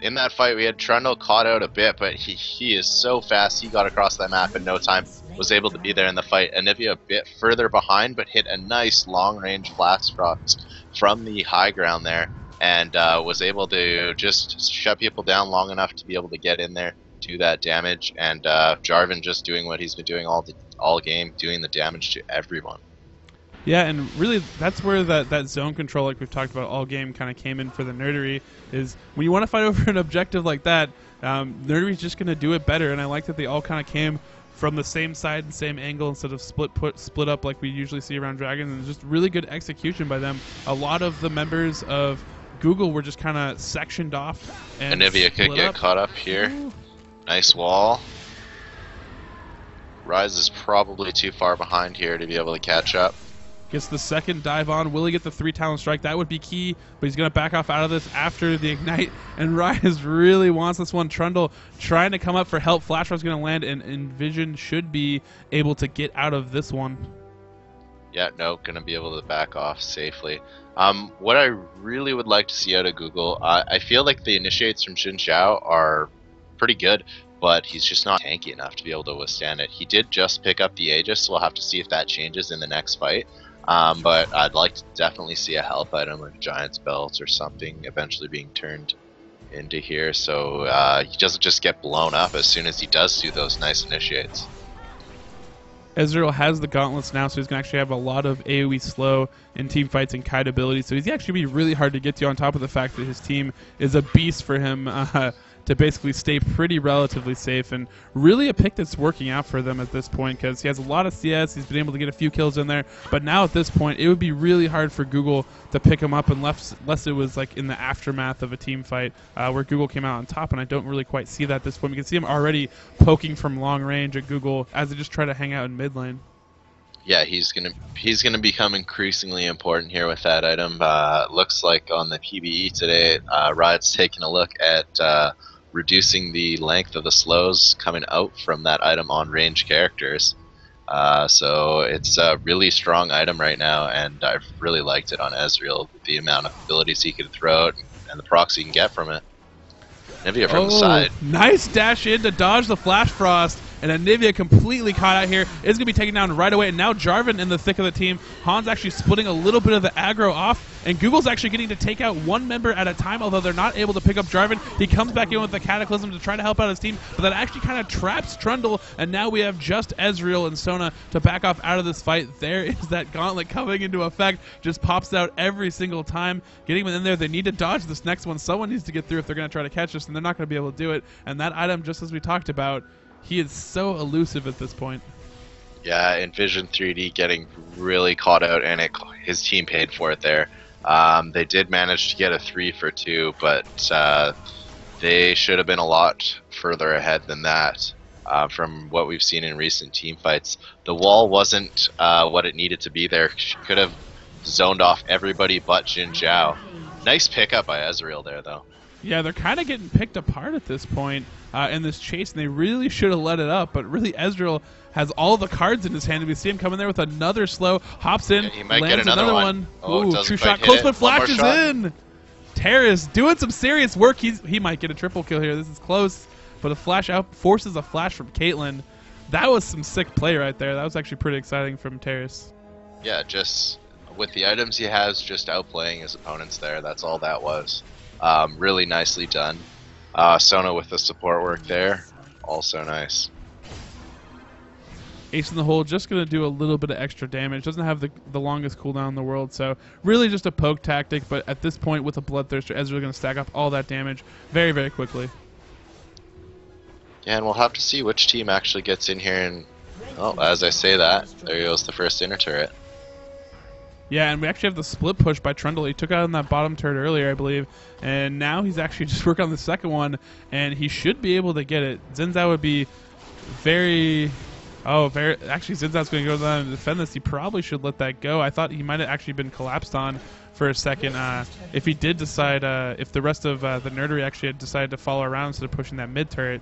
in that fight we had Trundle caught out a bit, but he is so fast. He got across that map in no time, was able to be there in the fight. Anivia a bit further behind, but hit a nice long-range Flash Frost from the high ground there, and was able to just shut people down long enough to be able to get in there, do that damage, and Jarvan just doing what he's been doing all game, doing the damage to everyone. Yeah, and really that's where that zone control, like we've talked about all game, kind of came in for the Nerdery, is when you want to fight over an objective like that, Nerdery's just going to do it better, and I like that they all kind of came from the same side and same angle instead of split up like we usually see around Dragons, and just really good execution by them. A lot of the members of Google were just kind of sectioned off. And Anivia could get caught up here. Ooh. Nice wall. Rise is probably too far behind here to be able to catch up. Gets the second dive on. Will he get the 3 talent strike? That would be key, but he's going to back off out of this after the ignite, and Rise really wants this one. Trundle trying to come up for help. Flash Rod's going to land, and Envision should be able to get out of this one. Yeah, no, going to be able to back off safely. What I really would like to see out of Google, I feel like the initiates from Xin Zhao are pretty good, but he's just not tanky enough to be able to withstand it. He did just pick up the Aegis, so we'll have to see if that changes in the next fight. But I'd like to definitely see a health item like Giant's Belt or something eventually being turned into here, so he doesn't just get blown up as soon as he does do those nice initiates. Ezreal has the gauntlets now, so he's going to actually have a lot of AoE slow in team fights and kite ability, so he's actually be really hard to get to, on top of the fact that his team is a beast for him to basically stay pretty relatively safe, and really a pick that's working out for them at this point because he has a lot of CS, he's been able to get a few kills in there, but now at this point it would be really hard for Google to pick him up unless it was like in the aftermath of a team fight where Google came out on top, and I don't really quite see that at this point. We can see him already poking from long range at Google as they just try to hang out in mid lane. Yeah, he's gonna become increasingly important here with that item. Looks like on the PBE today, Riot's taking a look at reducing the length of the slows coming out from that item on range characters. So it's a really strong item right now, and I've really liked it on Ezreal, the amount of abilities he can throw out and the procs he can get from it. Anivia from the side. Nice dash in to dodge the Flash Frost, and Anivia completely caught out here. Is going to be taken down right away, and now Jarvan in the thick of the team. Han's actually splitting a little bit of the aggro off, and Google's actually getting to take out one member at a time, although they're not able to pick up Jarvan. He comes back in with the Cataclysm to try to help out his team, but that actually kind of traps Trundle, and now we have just Ezreal and Sona to back off out of this fight. There is that gauntlet coming into effect, just pops out every single time. Getting them in there, they need to dodge this next one. Someone needs to get through if they're going to try to catch us, and they're not going to be able to do it. And that item, just as we talked about, he is so elusive at this point. Yeah, Envision 3D getting really caught out, and his team paid for it there. They did manage to get a 3 for 2, but they should have been a lot further ahead than that. From what we've seen in recent team fights, the wall wasn't what it needed to be there. She could have zoned off everybody but Xin Zhao. Nice pickup by Ezreal there, though. Yeah, they're kind of getting picked apart at this point in this chase, and they really should have let it up, but really Ezreal has all the cards in his hand, and we see him coming there with another slow, hops in, he might lands get another one. Ooh, true shot, close but flashes in! Terrace doing some serious work. He might get a triple kill here. This is close, but a flash out forces a flash from Caitlyn. That was some sick play right there. That was actually pretty exciting from Terrace. Yeah, just with the items he has, just outplaying his opponents there. That's all that was. Really nicely done. Sona with the support work there, also nice. Ace in the hole, just going to do a little bit of extra damage. Doesn't have the longest cooldown in the world, so really just a poke tactic, but at this point with a Bloodthirster, Ezreal going to stack up all that damage very, very quickly. Yeah, and we'll have to see which team actually gets in here, and well, as I say that, there goes the first inner turret. Yeah, and we actually have the split push by Trundle. He took out on that bottom turret earlier, I believe, and now he's actually just working on the second one, and he should be able to get it. Zinzao would be very... Actually, Zinzao's going to go down and defend this. He probably should let that go. I thought he might have actually been collapsed on for a second if he did decide, if the rest of the Nerdery actually had decided to follow around instead of pushing that mid turret.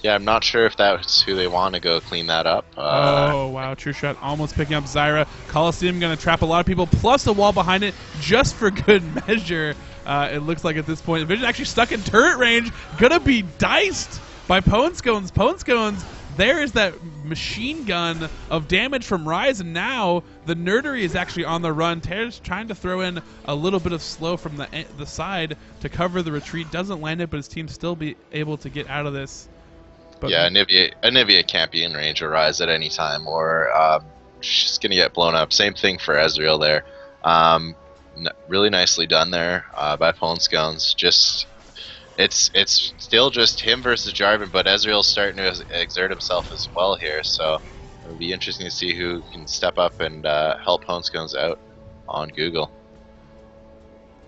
Yeah, I'm not sure if that's who they want to go clean that up. Oh, wow. True shot almost picking up Zyra. Coliseum going to trap a lot of people, plus a wall behind it just for good measure. It looks like at this point, Vision actually stuck in turret range. Going to be diced by Ponescones. Ponescones, there is that machine gun of damage from Rise, and now the Nerdery is actually on the run. Terra's trying to throw in a little bit of slow from the side to cover the retreat. Doesn't land it, but his team still be able to get out of this. But yeah, Anivia can't be in range of Rise at any time, or she's going to get blown up. Same thing for Ezreal there. Really nicely done there by Ponescones. Just it's still just him versus Jarvan, but Ezreal's starting to exert himself as well here. So it'll be interesting to see who can step up and help Ponescones out on Google.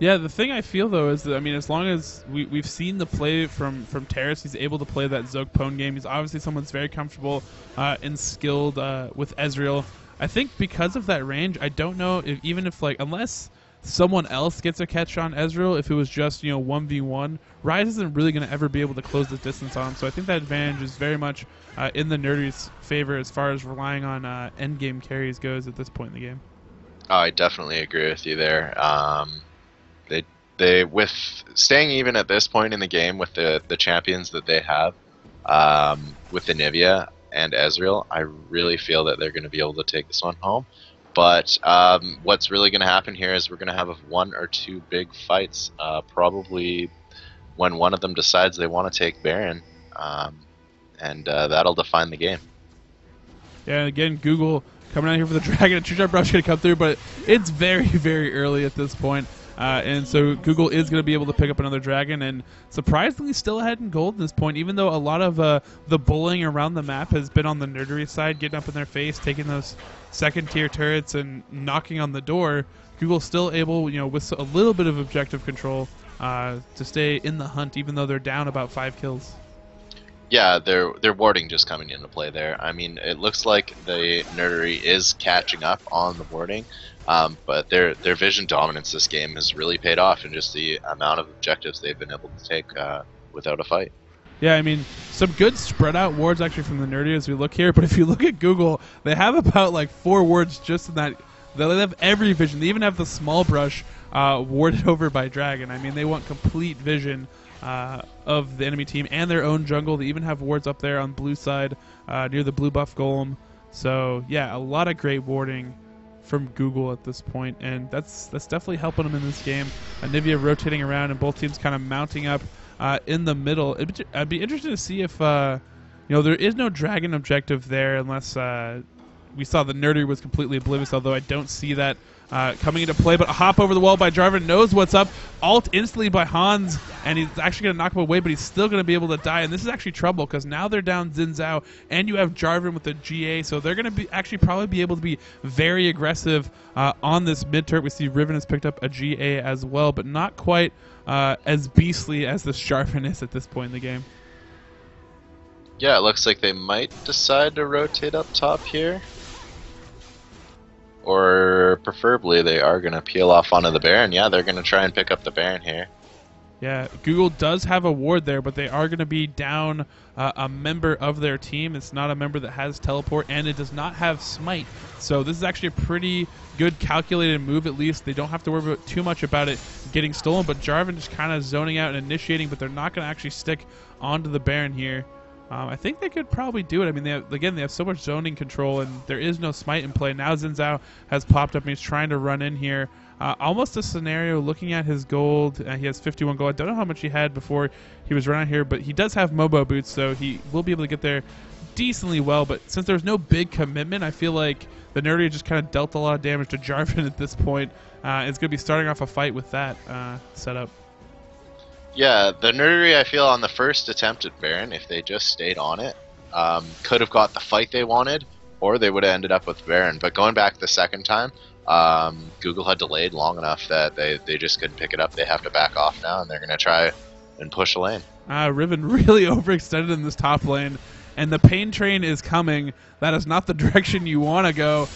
Yeah, the thing I feel, though, is that, I mean, as long as we've seen the play from Terrace, he's able to play that Zoke-Pone game. He's obviously someone that's very comfortable and skilled with Ezreal. I think because of that range, I don't know if even if, like, unless someone else gets a catch on Ezreal, if it was just, 1v1, Rise isn't really going to ever be able to close the distance on him. So I think that advantage is very much in the Nerdery's favor as far as relying on endgame carries goes at this point in the game. Oh, I definitely agree with you there. They with staying even at this point in the game with the champions that they have, with Anivia and Ezreal, I really feel that they're going to be able to take this one home. But what's really going to happen here is we're going to have one or two big fights, probably when one of them decides they want to take Baron, and that'll define the game. Yeah, and again, Google coming out here for the Dragon. A True Shot Brush going to come through, but it's very, very early at this point. And so Google is going to be able to pick up another Dragon, and surprisingly still ahead in gold at this point, even though a lot of the bullying around the map has been on the Nerdery side, getting up in their face, taking those second-tier turrets and knocking on the door. Google's still able, with a little bit of objective control, to stay in the hunt, even though they're down about 5 kills. Yeah, their warding just coming into play there. I mean, it looks like the Nerdery is catching up on the warding. But their vision dominance this game has really paid off in just the amount of objectives they've been able to take without a fight. Yeah, I mean, some good spread out wards actually from the Nerdy as we look here, but if you look at Google, they have about like 4 wards just in that. They have every vision. They even have the small brush warded over by Dragon. I mean, they want complete vision of the enemy team and their own jungle. They even have wards up there on blue side near the blue buff golem. So yeah, a lot of great warding from Google at this point, and that's definitely helping them in this game. Anivia rotating around and both teams kind of mounting up in the middle. I'd be interested to see if there is no Dragon objective there unless we saw the Nerdery was completely oblivious, although I don't see that coming into play. But a hop over the wall by Jarvan, knows what's up. Ult instantly by Hans, and he's actually going to knock him away, but he's still going to be able to die. And this is actually trouble because now they're down Xin Zhao, and you have Jarvan with the GA, so they're going to be actually probably be able to be very aggressive on this mid turret. We see Riven has picked up a GA as well, but not quite as beastly as this Jarvan is at this point in the game. Yeah, it looks like they might decide to rotate up top here. Or preferably they are going to peel off onto the Baron. Yeah, they're going to try and pick up the Baron here. Yeah, Google does have a ward there, but they are going to be down a member of their team. It's not a member that has teleport, and it does not have smite. So this is actually a pretty good calculated move, at least. They don't have to worry too much about it getting stolen, but Jarvan just kind of zoning out and initiating, but they're not going to actually stick onto the Baron here. I think they could probably do it. I mean, they have so much zoning control, and there is no smite in play. Now Xin Zhao has popped up, and he's trying to run in here. Almost a scenario, looking at his gold, he has 51 gold. I don't know how much he had before he was running here, but he does have Mobo boots, so he will be able to get there decently well. But since there's no big commitment, I feel like the Nerdy just kind of dealt a lot of damage to Jarvan at this point. It's going to be starting off a fight with that setup. Yeah, the Nerdery, I feel, on the first attempt at Baron, if they just stayed on it, could have got the fight they wanted, or they would have ended up with Baron. But going back the second time, Google had delayed long enough that they just couldn't pick it up. They have to back off now, and they're going to try and push a lane. Riven really overextended in this top lane, and the pain train is coming. That is not the direction you want to go.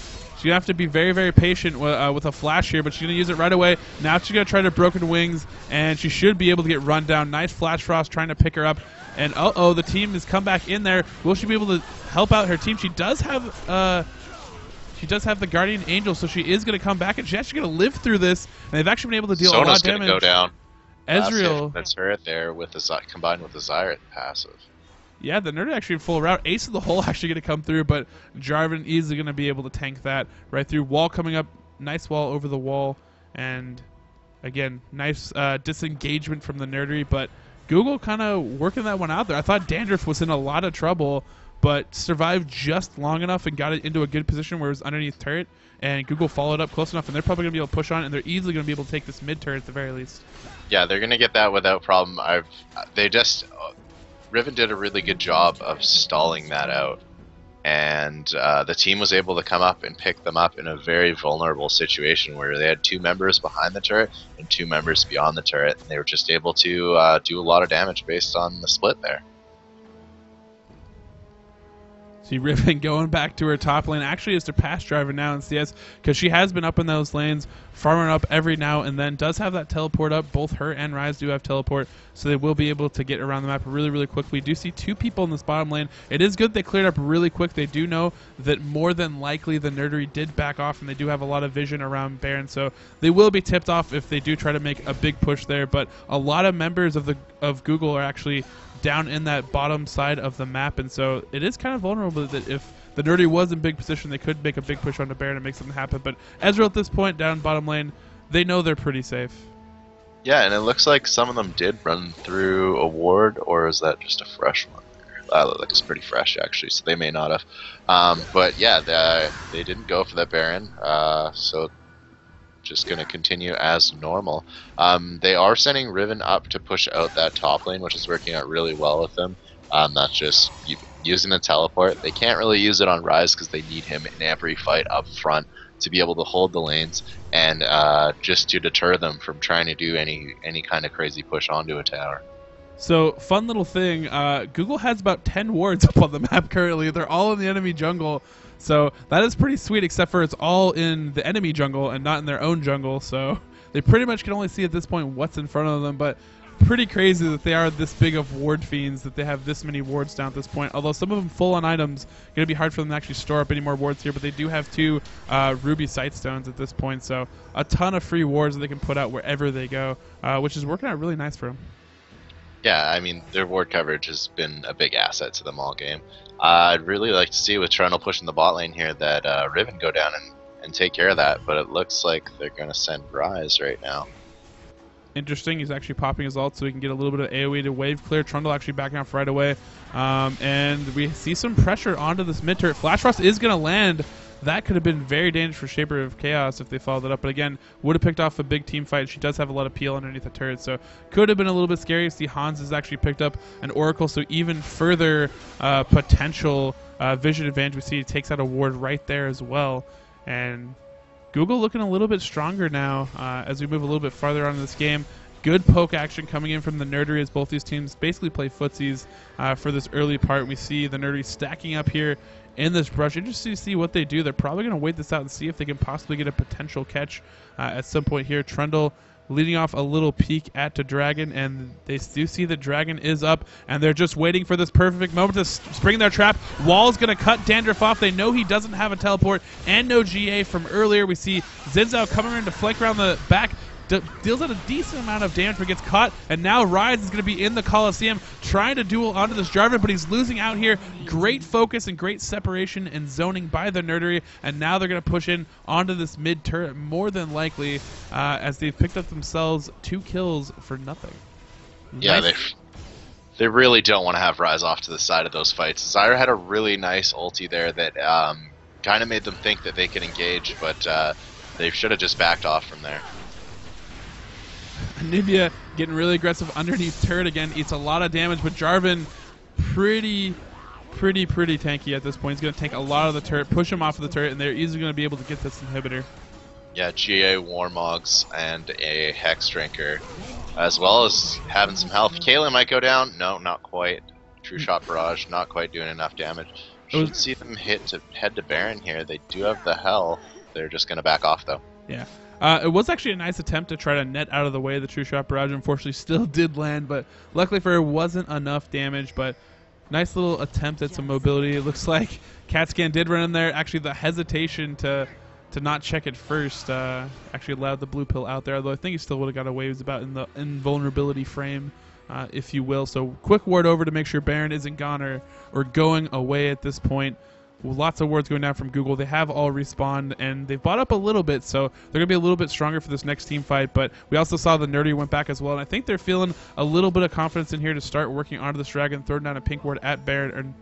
She's going to have to be very, very patient with a flash here, but she's going to use it right away. Now she's going to try to Broken Wings, and she should be able to get run down. Nice Flash Frost trying to pick her up. And uh-oh, the team has come back in there. Will she be able to help out her team? She does have the Guardian Angel, so she is going to come back, and she's actually going to live through this. And they've actually been able to deal a lot of damage. Go down. Ezreal. That's her there with the combined with the Zyra passive. Yeah, the Nerdery actually in full route. Ace of the Hole actually going to come through, but Jarvan easily going to be able to tank that right through. Wall coming up. Nice wall over the wall. And, again, nice disengagement from the Nerdery, but Google kind of working that one out there. I thought Dandruff was in a lot of trouble, but survived just long enough and got it into a good position where it was underneath turret, and Google followed up close enough, and they're probably going to be able to push on, and they're easily going to be able to take this mid turret at the very least. Yeah, they're going to get that without problem. Riven did a really good job of stalling that out, and the team was able to come up and pick them up in a very vulnerable situation where they had 2 members behind the turret and 2 members beyond the turret, and they were just able to do a lot of damage based on the split there. See Riven going back to her top lane. Actually is their pass driver now in CS, because she has been up in those lanes, farming up every now and then. Does have that teleport up. Both her and Ryze do have teleport, so they will be able to get around the map really, really quickly. We do see 2 people in this bottom lane. It is good they cleared up really quick. They do know that more than likely the Nerdery did back off, and they do have a lot of vision around Baron, so they will be tipped off if they do try to make a big push there. But a lot of members of Google are actually down in that bottom side of the map, and so it is kind of vulnerable that if the Nerdery was in big position, they could make a big push onto Baron and make something happen. But Ezreal at this point, down bottom lane, they know they're pretty safe. Yeah, and it looks like some of them did run through a ward, or is that just a fresh one? That looks pretty fresh, actually, so they may not have. But yeah, they didn't go for that Baron, so just going to continue as normal. They are sending Riven up to push out that top lane, which is working out really well with them. That's just using the teleport. They can't really use it on Ryze because they need him in every fight up front to be able to hold the lanes and just to deter them from trying to do any kind of crazy push onto a tower. So, fun little thing, Google has about 10 wards up on the map currently. They're all in the enemy jungle. So that is pretty sweet, except for it's all in the enemy jungle and not in their own jungle. So they pretty much can only see at this point what's in front of them. But pretty crazy that they are this big of ward fiends, that they have this many wards down at this point. Although some of them full on items, going to be hard for them to actually store up any more wards here. But they do have 2 ruby sightstones at this point. So a ton of free wards that they can put out wherever they go, which is working out really nice for them. Yeah, I mean, their ward coverage has been a big asset to them all game. I'd really like to see with Trundle pushing the bot lane here that Riven go down and take care of that, but it looks like they're going to send Ryze right now. Interesting. He's actually popping his ult so he can get a little bit of AoE to wave clear. Trundle actually backing off right away. And we see some pressure onto this mid turret. Flash Frost is going to land. That could have been very dangerous for Shaper of Chaos if they followed it up. But again, would have picked off a big team fight. She does have a lot of peel underneath the turret, so could have been a little bit scary. See, Hans has actually picked up an Oracle, so even further potential vision advantage. We see he takes out a ward right there as well. And Google looking a little bit stronger now as we move a little bit farther on in this game. Good poke action coming in from the Nerdery as both these teams basically play footsies for this early part. We see the Nerdery stacking up here in this brush. Interesting to see what they do. They're probably going to wait this out and see if they can possibly get a potential catch at some point here. Trundle leading off a little peek at the Dragon, and they do see the Dragon is up, and they're just waiting for this perfect moment to spring their trap. Wall's going to cut Dandruff off. They know he doesn't have a teleport and no GA from earlier. We see Zinzao coming in to flank around the back. Deals out a decent amount of damage but gets caught, and now Ryze is going to be in the Coliseum trying to duel onto this Jarvan, but he's losing out here. Great focus and great separation and zoning by the Nerdery, and now they're going to push in onto this mid turret more than likely as they've picked up themselves 2 kills for nothing. Yeah, nice. They really don't want to have Ryze off to the side of those fights. Zyra had a really nice ulti there that kind of made them think that they could engage, but they should have just backed off from there. Anivia getting really aggressive underneath turret again, eats a lot of damage, but Jarvan pretty tanky at this point. He's going to take a lot of the turret, push him off of the turret, and they're easily going to be able to get this inhibitor. Yeah, GA Warmogs and a Hex Drinker, as well as having some health. Caitlyn might go down. No, not quite. True Shot Barrage, not quite doing enough damage. Should see them head to Baron here. They do have the health. They're just going to back off, though. Yeah. It was actually a nice attempt to try to net out of the way. The True Shot Barrage unfortunately still did land, but luckily for her, wasn't enough damage. But nice little attempt at some mobility. It looks like CatScan did run in there. Actually, the hesitation to not check it first actually allowed the blue pill out there, although I think he still would have got away. It was about in the invulnerability frame, if you will. So quick ward over to make sure Baron isn't gone or going away at this point. Lots of wards going down from Google. They have all respawned, and they've bought up a little bit, so they're going to be a little bit stronger for this next team fight. But we also saw the Nerdy went back as well, and I think they're feeling a little bit of confidence in here to start working onto this dragon, throwing down a pink ward at Baron,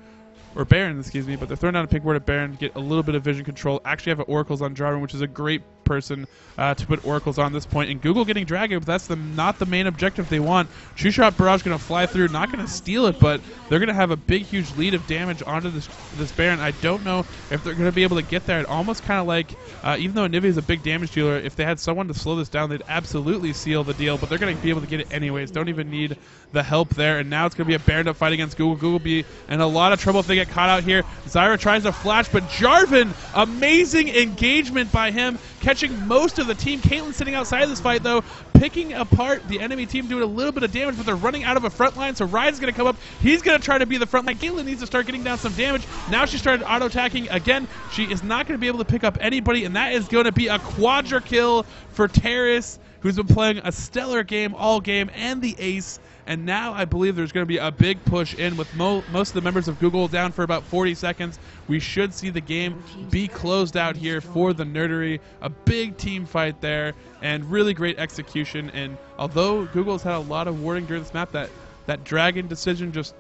or Baron, excuse me, but they're throwing down a pink ward at Baron, get a little bit of vision control. Actually have Oracles on Jarvan, which is a great person to put Oracles on this point. And Google getting Dragon, but that's not the main objective they want. True Shot Barrage going to fly through, not going to steal it, but they're going to have a big, huge lead of damage onto this Baron. I don't know if they're going to be able to get there. It almost kind of like, even though Anivia is a big damage dealer, if they had someone to slow this down, they'd absolutely seal the deal, but they're going to be able to get it anyways. Don't even need the help there. And now it's going to be a Baron up fight against Google. Google be in a lot of trouble if they get caught out here. Zyra tries to flash, but Jarvan, amazing engagement by him, catching most of the team. Caitlyn sitting outside of this fight, though, picking apart the enemy team, doing a little bit of damage, but they're running out of a front line, so Ryze is going to come up. He's going to try to be the front line. Caitlyn needs to start getting down some damage. Now she started auto-attacking. Again, she is not going to be able to pick up anybody, and that is going to be a quadra kill for Terrace, who's been playing a stellar game all game, and the ace. And now I believe there's going to be a big push in with most of the members of Google down for about 40 seconds. We should see the game be closed out here for the Nerdery. A big team fight there and really great execution. And although Google's had a lot of warding during this map, that Dragon decision just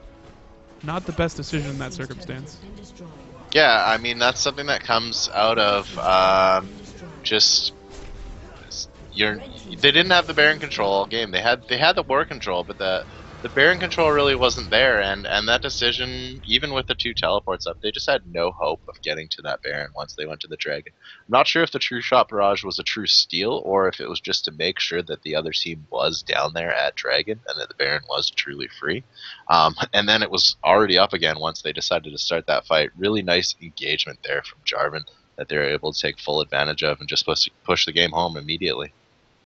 not the best decision in that circumstance. Yeah, I mean, that's something that comes out of they didn't have the Baron control all game. They had the war control, but the Baron control really wasn't there, and that decision, even with the 2 teleports up, they just had no hope of getting to that Baron once they went to the Dragon. I'm not sure if the True Shot Barrage was a true steal, or if it was just to make sure that the other team was down there at Dragon, and that the Baron was truly free. And then it was already up again once they decided to start that fight. Really nice engagement there from Jarvan that they were able to take full advantage of and just push the game home immediately.